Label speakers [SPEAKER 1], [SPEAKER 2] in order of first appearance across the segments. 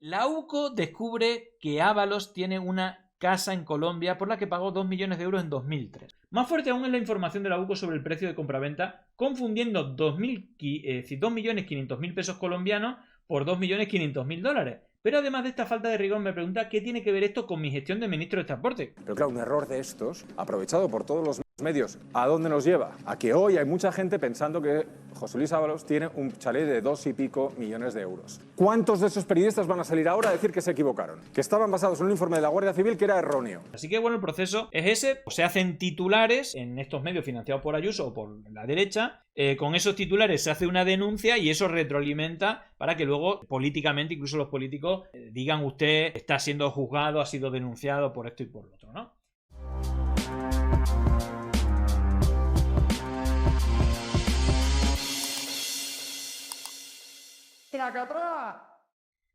[SPEAKER 1] La UCO descubre que Ábalos tiene una casa en Colombia por la que pagó 2 millones de euros en 2003. Más fuerte aún es la información de la UCO sobre el precio de compraventa, confundiendo 2.500.000 pesos colombianos por 2.500.000 dólares. Pero además de esta falta de rigor, me pregunta qué tiene que ver esto con mi gestión de ministro de Transporte.
[SPEAKER 2] Pero claro, un error de estos, aprovechado por todos los medios, ¿a dónde nos lleva? A que hoy hay mucha gente pensando que José Luis Ábalos tiene un chalet de 2 y pico millones de euros. ¿Cuántos de esos periodistas van a salir ahora a decir que se equivocaron? Que estaban basados en un informe de la Guardia Civil que era erróneo.
[SPEAKER 1] Así que bueno, el proceso es ese. Se hacen titulares en estos medios financiados por Ayuso o por la derecha. Con esos titulares se hace una denuncia y eso retroalimenta para que luego políticamente, incluso los políticos, digan usted está siendo juzgado, ha sido denunciado por esto y por lo otro, ¿no?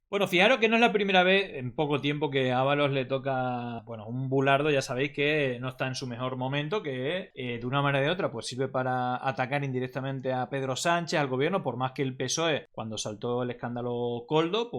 [SPEAKER 1] Bueno, fijaros que no es la primera vez en poco tiempo que a Ábalos le toca, bueno, un bulardo, ya sabéis que no está en su mejor momento, que de una manera o de otra pues sirve para atacar indirectamente a Pedro Sánchez, al gobierno, por más que el PSOE, cuando saltó el escándalo Coldo,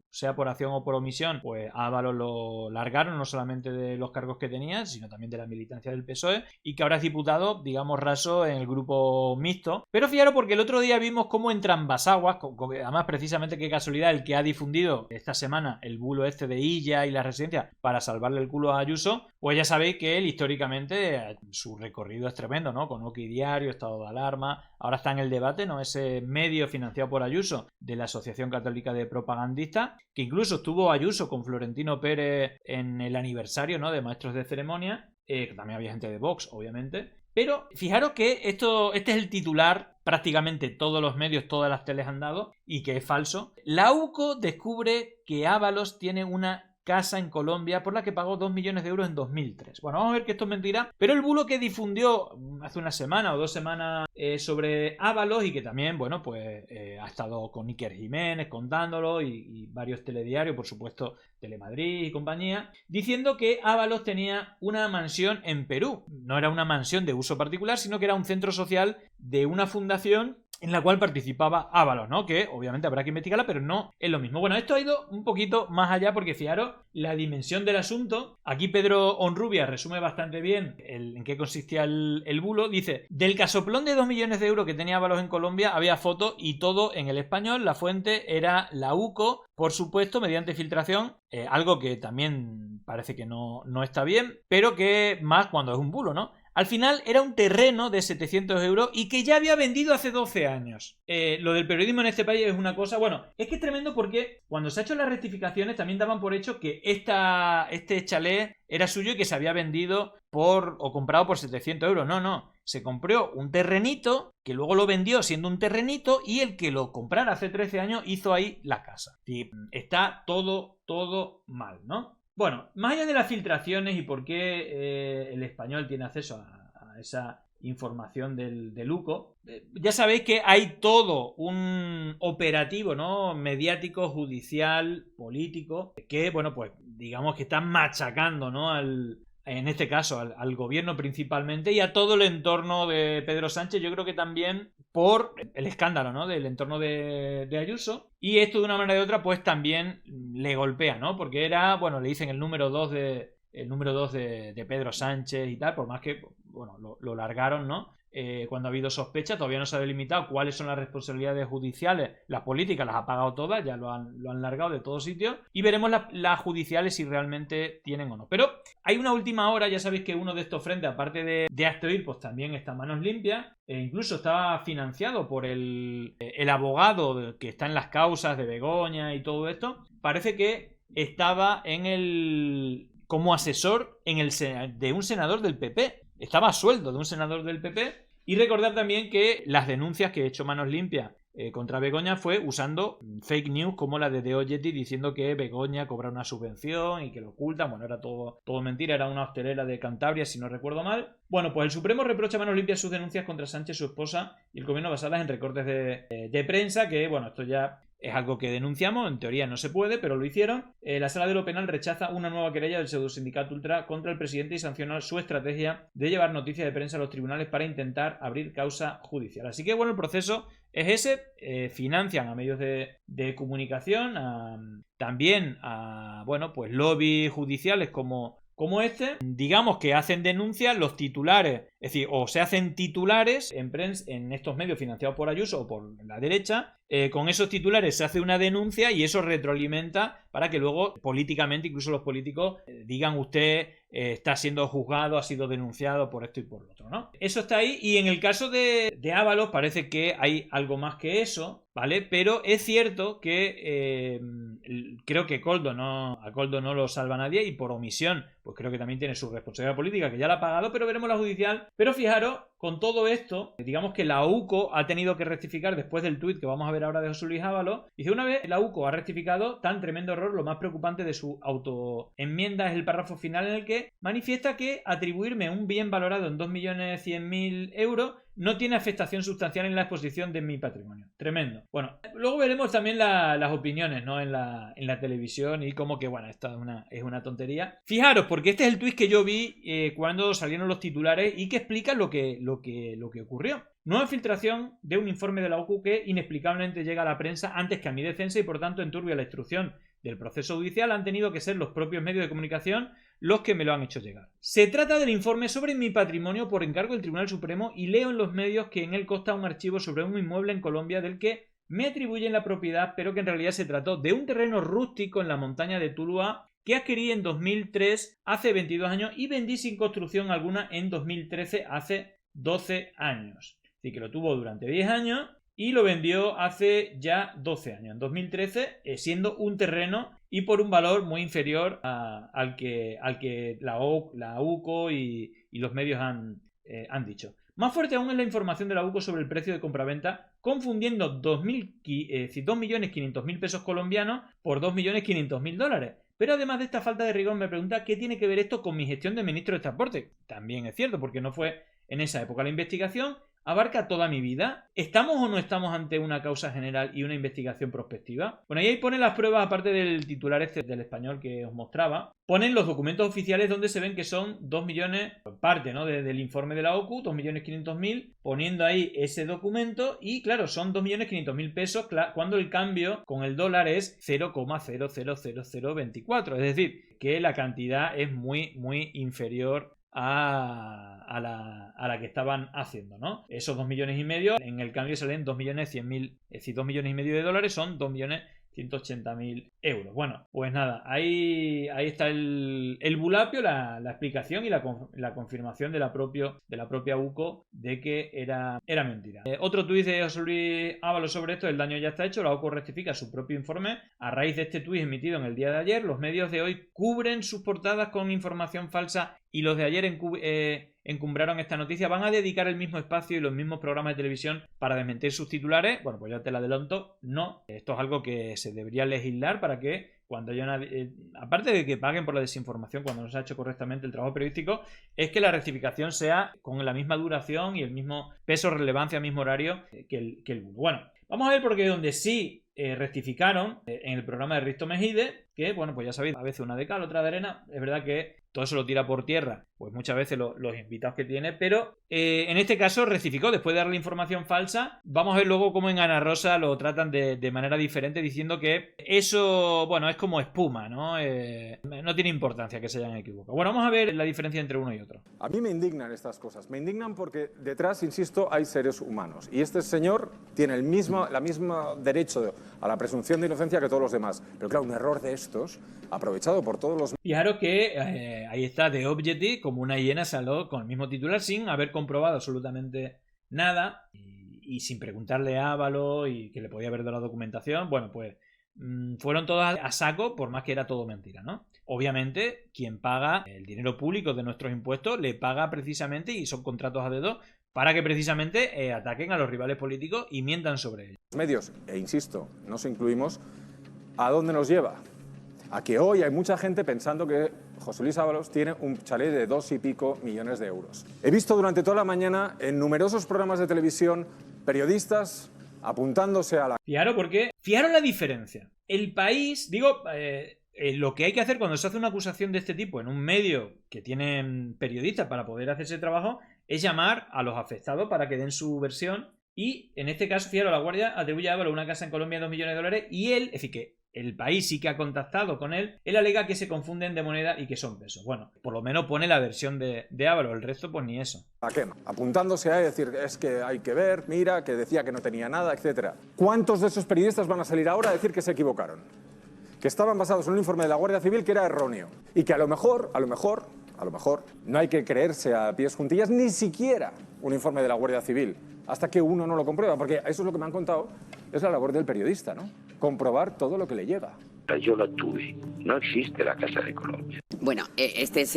[SPEAKER 1] sea por acción o por omisión, pues a Ábalos lo largaron, no solamente de los cargos que tenía, sino también de la militancia del PSOE, y que ahora es diputado, digamos, raso en el grupo mixto. Pero fijaros porque el otro día vimos cómo en Trambasaguas, además precisamente qué casualidad, el que ha difundido esta semana el bulo este de Illa y la residencia para salvarle el culo a Ayuso, pues ya sabéis que él históricamente su recorrido es tremendo, ¿no? Con Oki Diario, Estado de Alarma, ahora está en el debate, ¿no? Ese medio financiado por Ayuso de la Asociación Católica de Propagandistas, que incluso estuvo Ayuso con Florentino Pérez en el aniversario, ¿no? De Maestros de Ceremonia, que también había gente de Vox, obviamente. Pero fijaros que este es el titular, prácticamente todos los medios, todas las teles han dado, y que es falso. La UCO descubre que Ábalos tiene una casa en Colombia por la que pagó 2 millones de euros en 2003. Bueno, vamos a ver que esto es mentira, pero el bulo que difundió hace una semana o 2 semanas sobre Ábalos y que también, bueno, pues ha estado con Iker Jiménez contándolo y varios telediarios, por supuesto Telemadrid y compañía, diciendo que Ábalos tenía una mansión en Perú. No era una mansión de uso particular, sino que era un centro social de una fundación en la cual participaba Ábalos, ¿no? Que obviamente habrá que investigarla, pero no es lo mismo. Bueno, esto ha ido un poquito más allá porque fijaros la dimensión del asunto. Aquí Pedro Honrubia resume bastante bien en qué consistía el bulo. Dice, del casoplón de 2 millones de euros que tenía Ábalos en Colombia había fotos y todo en el español. La fuente era la UCO, por supuesto, mediante filtración, algo que también parece que no está bien, pero que más cuando es un bulo, ¿no? Al final era un terreno de 700 euros y que ya había vendido hace 12 años. Lo del periodismo en este país es una cosa... Bueno, es que es tremendo porque cuando se han hecho las rectificaciones también daban por hecho que este chalet era suyo y que se había vendido o comprado por 700 euros. No. Se compró un terrenito que luego lo vendió siendo un terrenito y el que lo comprara hace 13 años hizo ahí la casa. Y está todo mal, ¿no? Bueno, más allá de las filtraciones y por qué el español tiene acceso a esa información del UCO, ya sabéis que hay todo un operativo, ¿no? Mediático, judicial, político, que, bueno, pues digamos que están machacando, ¿no? En este caso al gobierno principalmente y a todo el entorno de Pedro Sánchez, yo creo que también por el escándalo, ¿no? Del entorno de Ayuso, y esto de una manera u otra pues también le golpea, ¿no? Porque era, bueno, le dicen el número 2 de Pedro Sánchez y tal, por más que, bueno, lo largaron, ¿no? Cuando ha habido sospechas, todavía no se ha delimitado cuáles son las responsabilidades judiciales. Las políticas las ha pagado todas, ya lo han largado de todos sitios, y veremos las judiciales si realmente tienen o no. Pero hay una última hora, ya sabéis que uno de estos frentes, aparte de Actoir, pues también está Manos Limpias, incluso estaba financiado por el abogado que está en las causas de Begoña y todo esto. Parece que estaba como asesor de un senador del PP. Estaba a sueldo de un senador del PP. Y recordar también que las denuncias que ha hecho Manos Limpias contra Begoña fue usando fake news como la de The Yeti diciendo que Begoña cobra una subvención y que lo oculta. Bueno, era todo mentira, era una hostelera de Cantabria, si no recuerdo mal. Bueno, pues el Supremo reprocha a Manos Limpias sus denuncias contra Sánchez, su esposa y el gobierno basadas en recortes de prensa, que bueno, esto ya es algo que denunciamos, en teoría no se puede, pero lo hicieron. La Sala de lo Penal rechaza una nueva querella del pseudosindicato Ultra contra el presidente y sanciona su estrategia de llevar noticias de prensa a los tribunales para intentar abrir causa judicial. Así que bueno, el proceso es ese. Financian a medios de comunicación, también a pues lobbies judiciales como este, digamos que hacen denuncias, los titulares, es decir, o se hacen titulares en estos medios financiados por Ayuso o por la derecha, con esos titulares se hace una denuncia y eso retroalimenta para que luego políticamente, incluso los políticos, digan usted está siendo juzgado, ha sido denunciado por esto y por lo otro, ¿no? Eso está ahí y en el caso de Ábalos parece que hay algo más que eso, ¿vale? Pero es cierto que creo que a Koldo no lo salva nadie y por omisión, pues creo que también tiene su responsabilidad política que ya la ha pagado, pero veremos la judicial. Pero fijaros, con todo esto, digamos que la UCO ha tenido que rectificar después del tuit que vamos a ver ahora de José Luis Ábalos. Dice, una vez la UCO ha rectificado tan tremendo error, lo más preocupante de su autoenmienda es el párrafo final en el que manifiesta que atribuirme un bien valorado en 2.100.000 euros no tiene afectación sustancial en la exposición de mi patrimonio. Tremendo. Bueno, luego veremos también las opiniones, ¿no? en la televisión y como que, bueno, esto es una tontería. Fijaros, porque este es el tuit que yo vi cuando salieron los titulares y que explica lo que ocurrió. Nueva filtración de un informe de la OCU que inexplicablemente llega a la prensa antes que a mi defensa y por tanto enturbia la instrucción del proceso judicial. Han tenido que ser los propios medios de comunicación los que me lo han hecho llegar. Se trata del informe sobre mi patrimonio por encargo del Tribunal Supremo y leo en los medios que en él consta un archivo sobre un inmueble en Colombia del que me atribuyen la propiedad, pero que en realidad se trató de un terreno rústico en la montaña de Tuluá que adquirí en 2003, hace 22 años, y vendí sin construcción alguna en 2013, hace 12 años. Así que lo tuvo durante 10 años y lo vendió hace ya 12 años, en 2013, siendo un terreno y por un valor muy inferior al que la UCO y los medios han dicho. Más fuerte aún es la información de la UCO sobre el precio de compraventa, confundiendo 2.500.000 pesos colombianos por 2.500.000 dólares. Pero además de esta falta de rigor, me pregunta qué tiene que ver esto con mi gestión de ministro de Transporte. También es cierto, porque no fue en esa época. La investigación abarca toda mi vida. ¿Estamos o no estamos ante una causa general y una investigación prospectiva? Bueno, ahí pone las pruebas, aparte del titular este del Español que os mostraba. Ponen los documentos oficiales donde se ven que son 2 millones, parte, ¿no? del informe de la OCU, 2.500.000, poniendo ahí ese documento y claro, son 2.500.000 pesos cuando el cambio con el dólar es 0,000024. Es decir, que la cantidad es muy, muy inferior a la que estaban haciendo, ¿no? Esos 2,5 millones en el cambio salen 2.100.000, es decir, 2,5 millones de dólares son 2.180.000 euros. Bueno, pues nada, ahí está el bulapio, la explicación y la confirmación de la propia UCO de que era mentira. Otro tuit de José Luis Ábalos sobre esto: el daño ya está hecho, la UCO rectifica su propio informe. A raíz de este tuit emitido en el día de ayer, los medios de hoy cubren sus portadas con información falsa y los de ayer encumbraron esta noticia. Van a dedicar el mismo espacio y los mismos programas de televisión para desmentir sus titulares. Bueno, pues ya te la adelanto, no. Esto es algo que se debería legislar para que cuando haya aparte de que paguen por la desinformación cuando no se ha hecho correctamente el trabajo periodístico, es que la rectificación sea con la misma duración y el mismo peso, relevancia, mismo horario que el bulo. Bueno, vamos a ver porque donde sí rectificaron en el programa de Risto Mejide, que bueno, pues ya sabéis, a veces una de cal, otra de arena. Es verdad que todo eso lo tira por tierra, pues muchas veces los invitados que tiene, pero en este caso rectificó después de darle información falsa. Vamos a ver luego cómo en Ana Rosa lo tratan de manera diferente, diciendo que eso, bueno, es como espuma, ¿no? No tiene importancia que se hayan equivocado. Bueno, vamos a ver la diferencia entre uno y otro.
[SPEAKER 2] A mí me indignan estas cosas. Me indignan porque detrás, insisto, hay seres humanos. Y este señor tiene el mismo derecho a la presunción de inocencia que todos los demás. Pero claro, un error de estos, aprovechado por todos los...
[SPEAKER 1] Fijaros que ahí está The Objective, como una hiena salió con el mismo titular sin haber comprobado absolutamente nada y sin preguntarle a Ábalos y que le podía haber dado la documentación. Bueno, pues fueron todas a saco, por más que era todo mentira, ¿no? Obviamente, quien paga el dinero público de nuestros impuestos le paga precisamente, y son contratos a dedo, para que precisamente ataquen a los rivales políticos y mientan sobre ellos.
[SPEAKER 2] Medios, e insisto, nos incluimos, ¿a dónde nos lleva? A que hoy hay mucha gente pensando que José Luis Ábalos tiene un chalet de 2 y pico millones de euros. He visto durante toda la mañana en numerosos programas de televisión periodistas apuntándose a la...
[SPEAKER 1] Claro, porque Fijaros la diferencia. El país, digo, lo que hay que hacer cuando se hace una acusación de este tipo en un medio que tienen periodistas para poder hacer ese trabajo es llamar a los afectados para que den su versión. Y en este caso, fijaros, la Guardia atribuye a Ábalos una casa en Colombia de $2 millones y él, es decir, que el país sí que ha contactado con él, él alega que se confunden de moneda y que son pesos. Bueno, por lo menos pone la versión de Ábalos, el resto pues ni eso.
[SPEAKER 2] ¿A qué? Apuntándose a decir, es que hay que ver, mira, que decía que no tenía nada, etcétera. ¿Cuántos de esos periodistas van a salir ahora a decir que se equivocaron? Que estaban basados en un informe de la Guardia Civil que era erróneo. Y que a lo mejor, no hay que creerse a pies juntillas ni siquiera un informe de la Guardia Civil hasta que uno no lo comprueba, porque eso es lo que me han contado, es la labor del periodista, ¿no? Comprobar todo lo que le llega.
[SPEAKER 3] Yo la tuve. No existe la Casa de Colombia.
[SPEAKER 4] Bueno, este es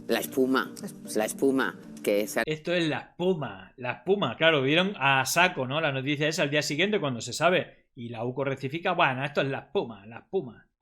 [SPEAKER 4] la espuma. La espuma. Que es...
[SPEAKER 1] Esto es la espuma. Claro, vieron a saco, ¿no? La noticia esa al día siguiente cuando se sabe y la UCO rectifica. Bueno, esto es la espuma.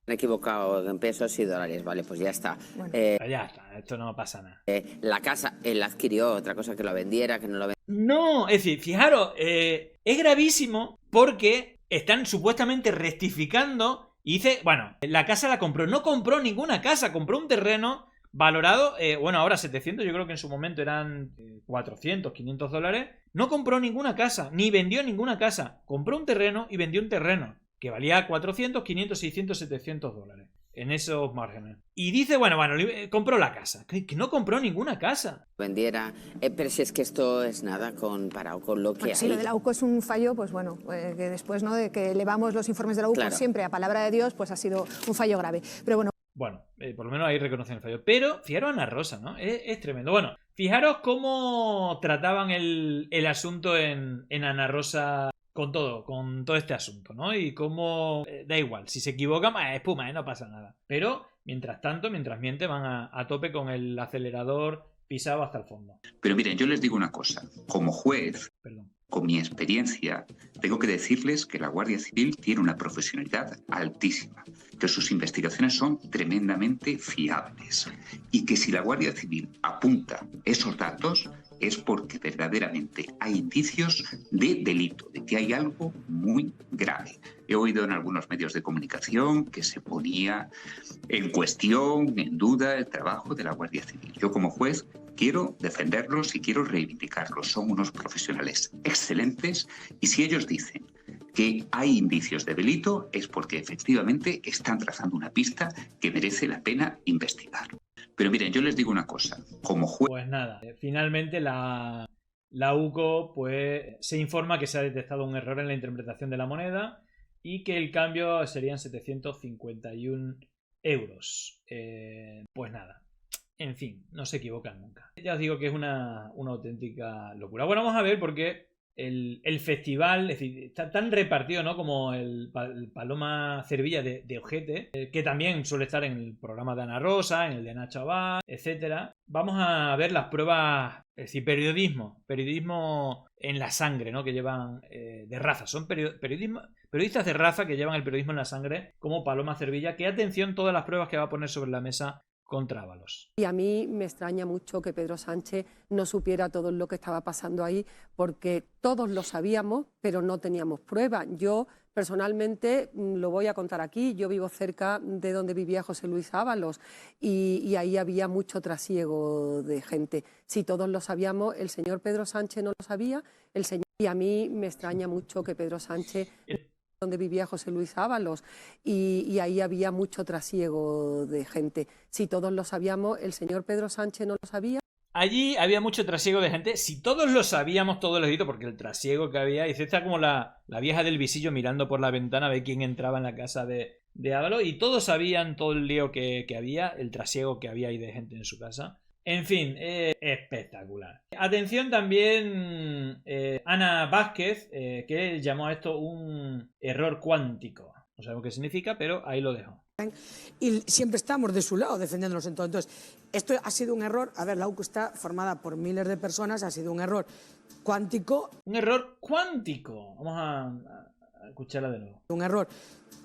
[SPEAKER 4] Me he equivocado en pesos y dólares, vale, pues ya está.
[SPEAKER 1] Bueno, ya está, esto no pasa nada.
[SPEAKER 4] La casa, él la adquirió, otra cosa que lo vendiera, que no lo vendiera.
[SPEAKER 1] No, es decir, fijaros, es gravísimo porque están supuestamente rectificando y dice, bueno, la casa la compró. No compró ninguna casa, compró un terreno valorado, bueno, ahora 700, yo creo que en su momento eran 400, 500 dólares. No compró ninguna casa, ni vendió ninguna casa. Compró un terreno y vendió un terreno que valía 400, 500, 600, 700 dólares. En esos márgenes. Y dice, bueno, compró la casa. Que no compró ninguna casa.
[SPEAKER 4] Vendiera. Pero si es que esto es nada comparado con lo que hay.
[SPEAKER 5] Si lo de la UCO es un fallo, pues bueno, que después, ¿no?, de que elevamos los informes de la UCO, claro, siempre a palabra de Dios, pues ha sido un fallo grave. Pero bueno.
[SPEAKER 1] Bueno, por lo menos ahí reconocen el fallo. Pero fijaros a Ana Rosa, ¿no? Es tremendo. Bueno, fijaros cómo trataban el asunto en Ana Rosa con todo este asunto, ¿no? Y cómo, da igual, si se equivocan, espuma, no pasa nada. Pero, mientras tanto, mientras miente, van a tope con el acelerador pisado hasta el fondo.
[SPEAKER 6] Pero miren, yo les digo una cosa, como juez, con mi experiencia, tengo que decirles que la Guardia Civil tiene una profesionalidad altísima, que sus investigaciones son tremendamente fiables y que si la Guardia Civil apunta esos datos es porque verdaderamente hay indicios de delito, de que hay algo muy grave. He oído en algunos medios de comunicación que se ponía en cuestión, en duda, el trabajo de la Guardia Civil. Yo como juez quiero defenderlos y quiero reivindicarlos. Son unos profesionales excelentes y si ellos dicen que hay indicios de delito es porque efectivamente están trazando una pista que merece la pena investigar. Pero miren, yo les digo una cosa, como juez...
[SPEAKER 1] Pues nada, finalmente la UCO pues, se informa que se ha detectado un error en la interpretación de la moneda y que el cambio serían 751 euros. Pues nada, en fin, no se equivocan nunca. Ya os digo que es una auténtica locura. Bueno, vamos a ver por qué el festival, es decir, está tan repartido, ¿no?, como el Paloma Cervilla de Ojete, que también suele estar en el programa de Ana Rosa, en el de Nacho Abad, etcétera. Vamos a ver las pruebas, es decir, periodismo en la sangre, ¿no?, que llevan de raza. Son periodistas de raza que llevan el periodismo en la sangre, como Paloma Cervilla, que atención todas las pruebas que va a poner sobre la mesa contra Ábalos.
[SPEAKER 7] Y a mí me extraña mucho que Pedro Sánchez no supiera todo lo que estaba pasando ahí, porque todos lo sabíamos, pero no teníamos pruebas. Yo, personalmente, lo voy a contar aquí, yo vivo cerca de donde vivía José Luis Ábalos y ahí había mucho trasiego de gente. Si todos lo sabíamos, el señor Pedro Sánchez no lo sabía, y a mí me extraña mucho que Pedro Sánchez... donde vivía José Luis Ábalos y ahí había mucho trasiego de gente. Si todos lo sabíamos, el señor Pedro Sánchez no lo sabía.
[SPEAKER 1] Allí había mucho trasiego de gente. Si todos lo sabíamos, todos lo he dicho, porque el trasiego que había... Y está como la vieja del visillo mirando por la ventana a ver quién entraba en la casa de Ábalos. Y todos sabían todo el lío que había, el trasiego que había ahí de gente en su casa. En fin, espectacular. Atención también Ana Vázquez, que llamó a esto un error cuántico. No sabemos qué significa, pero ahí lo dejo.
[SPEAKER 8] Y siempre estamos de su lado defendiéndonos en todo. Entonces, esto ha sido un error. A ver, la UCO está formada por miles de personas, ha sido un error cuántico.
[SPEAKER 1] Un error cuántico. Vamos a escucharla de nuevo.
[SPEAKER 8] Un error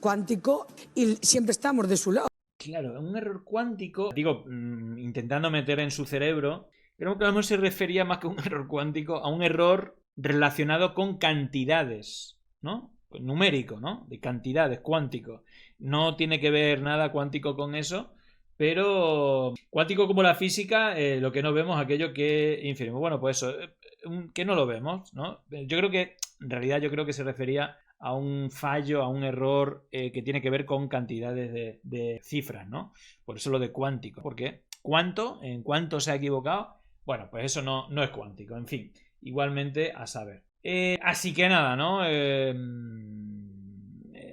[SPEAKER 8] cuántico y siempre estamos de su lado.
[SPEAKER 1] Claro, un error cuántico, digo, intentando meter en su cerebro, creo que a lo mejor se refería más que a un error cuántico, a un error relacionado con cantidades, ¿no? numérico, ¿no? De cantidades, cuántico. No tiene que ver nada cuántico con eso, pero cuántico como la física, lo que no vemos, aquello que inferimos. Bueno, pues eso, que no lo vemos, ¿no? Yo creo que, en realidad, se refería a un fallo, a un error que tiene que ver con cantidades de cifras, ¿no? Por eso lo de cuántico. Porque en cuánto se ha equivocado, bueno, pues eso no es cuántico. En fin, igualmente a saber. Así que nada, ¿no?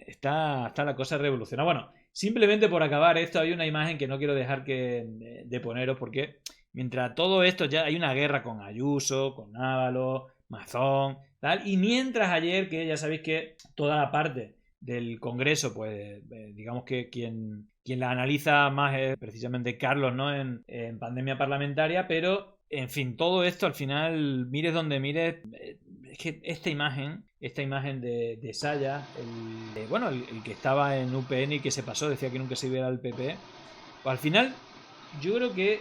[SPEAKER 1] Está la cosa revolucionada. Bueno, simplemente por acabar esto, hay una imagen que no quiero dejar de poneros, porque mientras todo esto ya hay una guerra con Ayuso, con Ábalos, Mazón, tal, y mientras ayer, que ya sabéis que toda la parte del Congreso, pues digamos que quien la analiza más es precisamente Carlos, ¿no? En pandemia parlamentaria, pero en fin, todo esto al final, mires donde mires, es que esta imagen de Saya, el que estaba en UPN y que se pasó, decía que nunca se iba al PP, pues al final yo creo que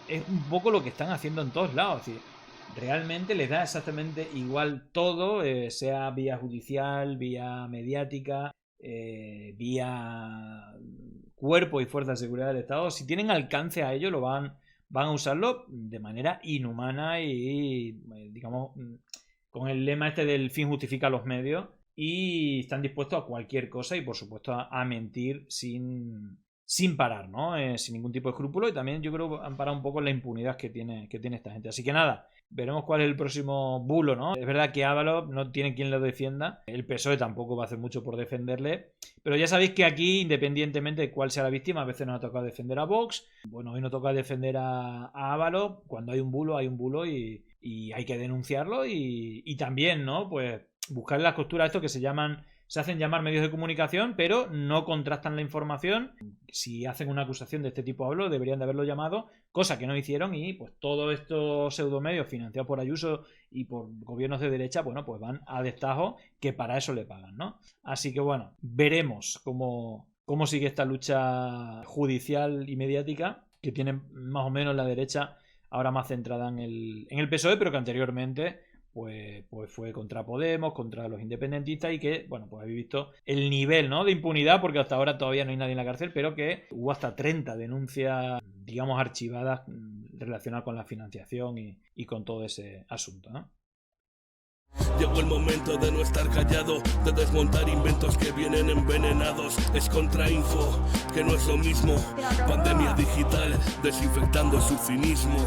[SPEAKER 1] es un poco lo que están haciendo en todos lados. Es decir, realmente les da exactamente igual todo, sea vía judicial, vía mediática, vía cuerpo y fuerza de seguridad del Estado. Si tienen alcance a ello, lo van a usarlo de manera inhumana y, digamos, con el lema este del fin justifica los medios, y están dispuestos a cualquier cosa y, por supuesto, a mentir sin parar, ¿no? Sin ningún tipo de escrúpulo, y también yo creo que han parado un poco la impunidad que tiene esta gente. Así que nada, veremos cuál es el próximo bulo, ¿no? Es verdad que Ábalos no tiene quien lo defienda, el PSOE tampoco va a hacer mucho por defenderle, pero ya sabéis que aquí, independientemente de cuál sea la víctima, a veces nos ha tocado defender a Vox, bueno, hoy nos toca defender a Ábalos. Cuando hay un bulo y hay que denunciarlo, y también, ¿no? Pues buscar las costuras esto que se hacen llamar medios de comunicación, pero no contrastan la información. Si hacen una acusación de este tipo, deberían de haberlo llamado, cosa que no hicieron, y pues todos estos pseudomedios financiados por Ayuso y por gobiernos de derecha, bueno, pues van a destajo, que para eso le pagan, ¿no? Así que bueno, veremos cómo sigue esta lucha judicial y mediática que tiene más o menos la derecha ahora más centrada en el PSOE, pero que anteriormente pues fue contra Podemos, contra los independentistas, y que, bueno, pues habéis visto el nivel, ¿no?, de impunidad, porque hasta ahora todavía no hay nadie en la cárcel, pero que hubo hasta 30 denuncias, digamos, archivadas relacionadas con la financiación y con todo ese asunto, ¿no?
[SPEAKER 9] Llegó el momento de no estar callado, de desmontar inventos que vienen envenenados. Es contrainfo, que no es lo mismo. Pandemia digital, desinfectando su cinismo.